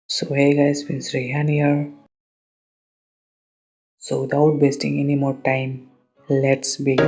So hey guys, Prince Rehan here. So without wasting any more time, let's begin.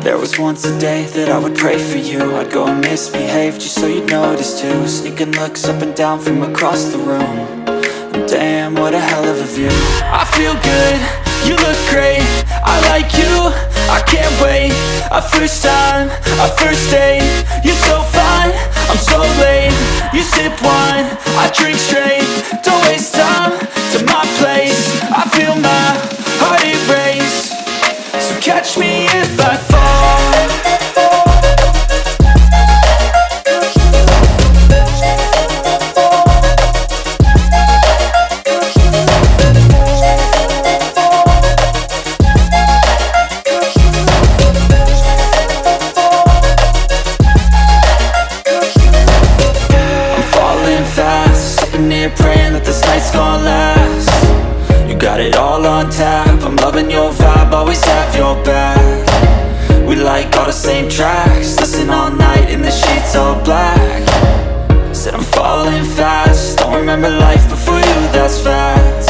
There was once a day that I would pray for you. I'd go and misbehave just so you'd notice too. Sneaking looks up and down from across the room. And damn, what a hell of a view. I feel good, you look great, I like you, I can't wait. A first time, a first date. You're so fine, I'm so late. You sip wine, I drink straight. Don't waste time to my place. I feel my heart erase. So catch me if I fall. I'm falling fast, sitting here praying that this night's gonna last. You got it all on tap, I'm loving your vibe, always have your back. We like all the same tracks, listen all night in the sheets all black. Said I'm falling fast, don't remember life before you, that's fact.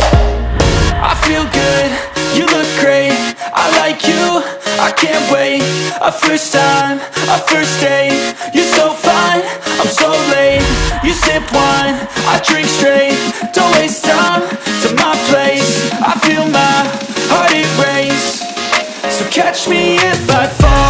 I feel good, you look great, I like you, I can't wait. A first time, a first date. You're so fine, I'm so late. You sip wine, I drink straight. Don't waste time to my place. I feel my heart erase. So catch me if I fall.